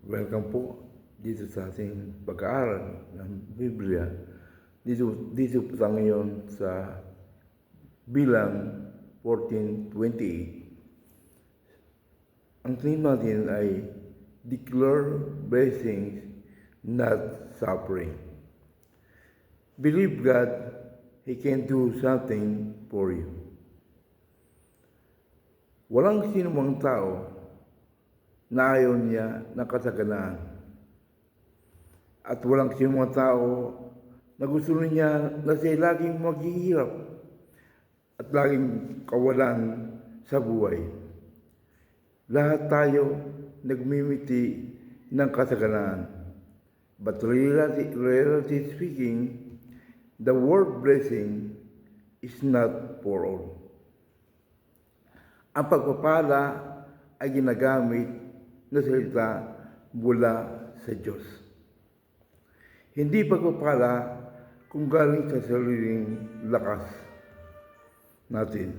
Welcome po dito sa ating pag-aaral ng Biblia. Dito po tayo ngayon sa Bilang 14:28. Ang theme natin ay Declare Blessings, Not Suffering. Believe God, He can do something for you. Walang sinumang tao na ayaw niya ng kasaganaan. At walang sinumang tao na gusto niya na siya laging maghihirap at laging kawalan sa buhay. Lahat tayo nagmimiti ng kasaganaan. But relatively speaking, the word blessing is not for all. Ang pagpapala ay ginagamit na salita mula sa Diyos. Hindi pagpapala kung galing sa sariling lakas natin.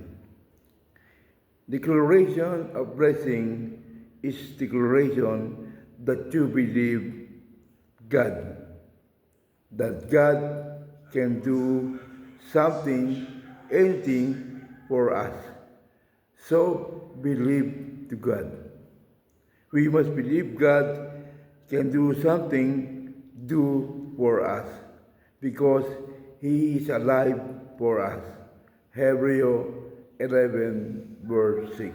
Declaration of blessing is declaration that you believe God. That God can do something, anything for us. So, believe to God. We must believe God can do something for us because He is alive for us. Hebrews 11 verse 6.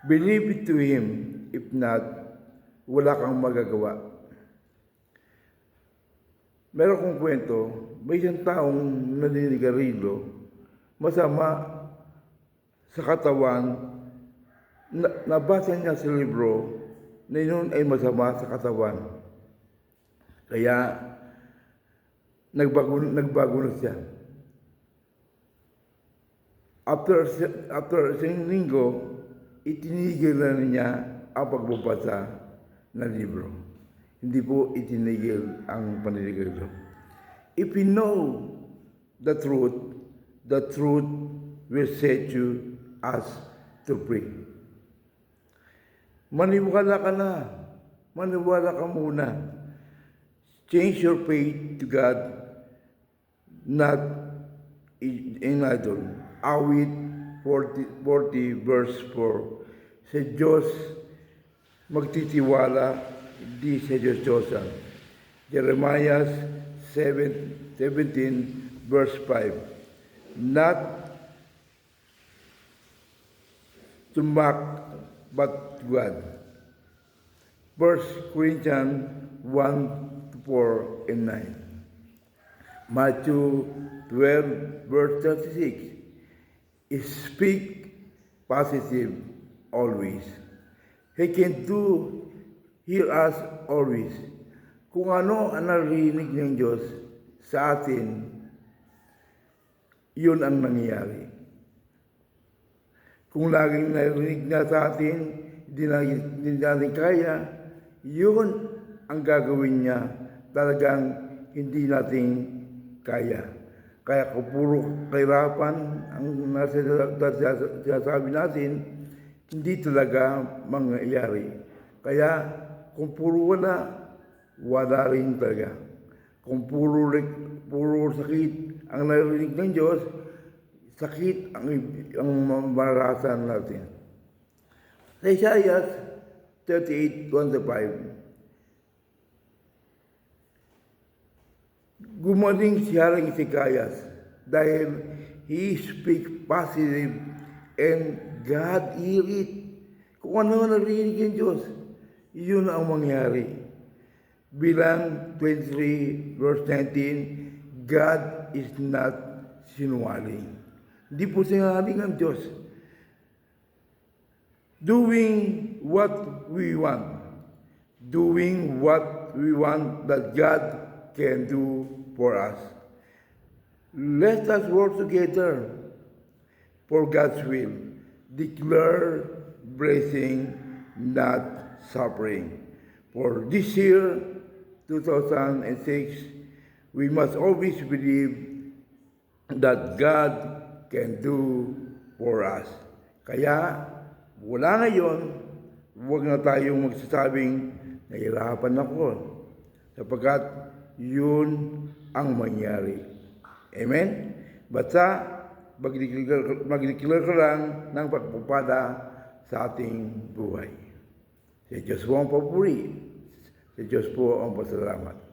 Believe it to Him. If not, wala kang magagawa. Meron kong kwento, may isang taong naninigarilyo, masama sa katawan. Nabasa niya sa libro na yun ay masama sa katawan. Kaya nagbago na siya. After isang linggo, itinigil na niya ang pagbabasa ng libro. Hindi po itinigil ang paninigarilyo. If you know the truth will set you as to free. Maniwala ka muna. Change your faith to God, not in idol. Awit 40 verse 4. Sa Diyos magtitiwala, di sa Diyos-Diyosan. Jeremiah 17 verse 5. Not to mock but God. 1 Corinthians 1:4 and 9. Matthew 12 verse 36. Speak positive always. He can hear us always. Kung ano ang narinig ng Diyos sa atin, yun ang nangyayari. Kung laging narinig na sa atin, hindi natin kaya, yun ang gagawin niya. Talagang hindi natin kaya. Kaya kung puro kahirapan ang sinasabi natin, hindi talaga mangyayari. Kaya kung puro wala rin talaga. Kung puro sakit ang narinig ng Diyos, sakit ang mararasan natin. Sa Isaiah 38:25, gumaling si Haring Hezekiah dahil he speak positive and God hear it. Kung ano narinig ng Diyos, yun ang mangyari. Bilang 23 verse 19, God is not sinungaling. Hindi po sinungaling ang Diyos. Doing what we want that God can do for us. Let us work together for God's will. Declare blessing, not suffering. For this year, 2006, we must always believe that God can do for us. Kaya, wala ngayon, huwag na tayong magsasabing nahirapan ako. Sapagkat yun ang mangyari. Amen? Basta, mag-declare ka lang ng pagpupada sa ating buhay. Si Diyos po ang papuri. Si Diyos po ang pasalamat.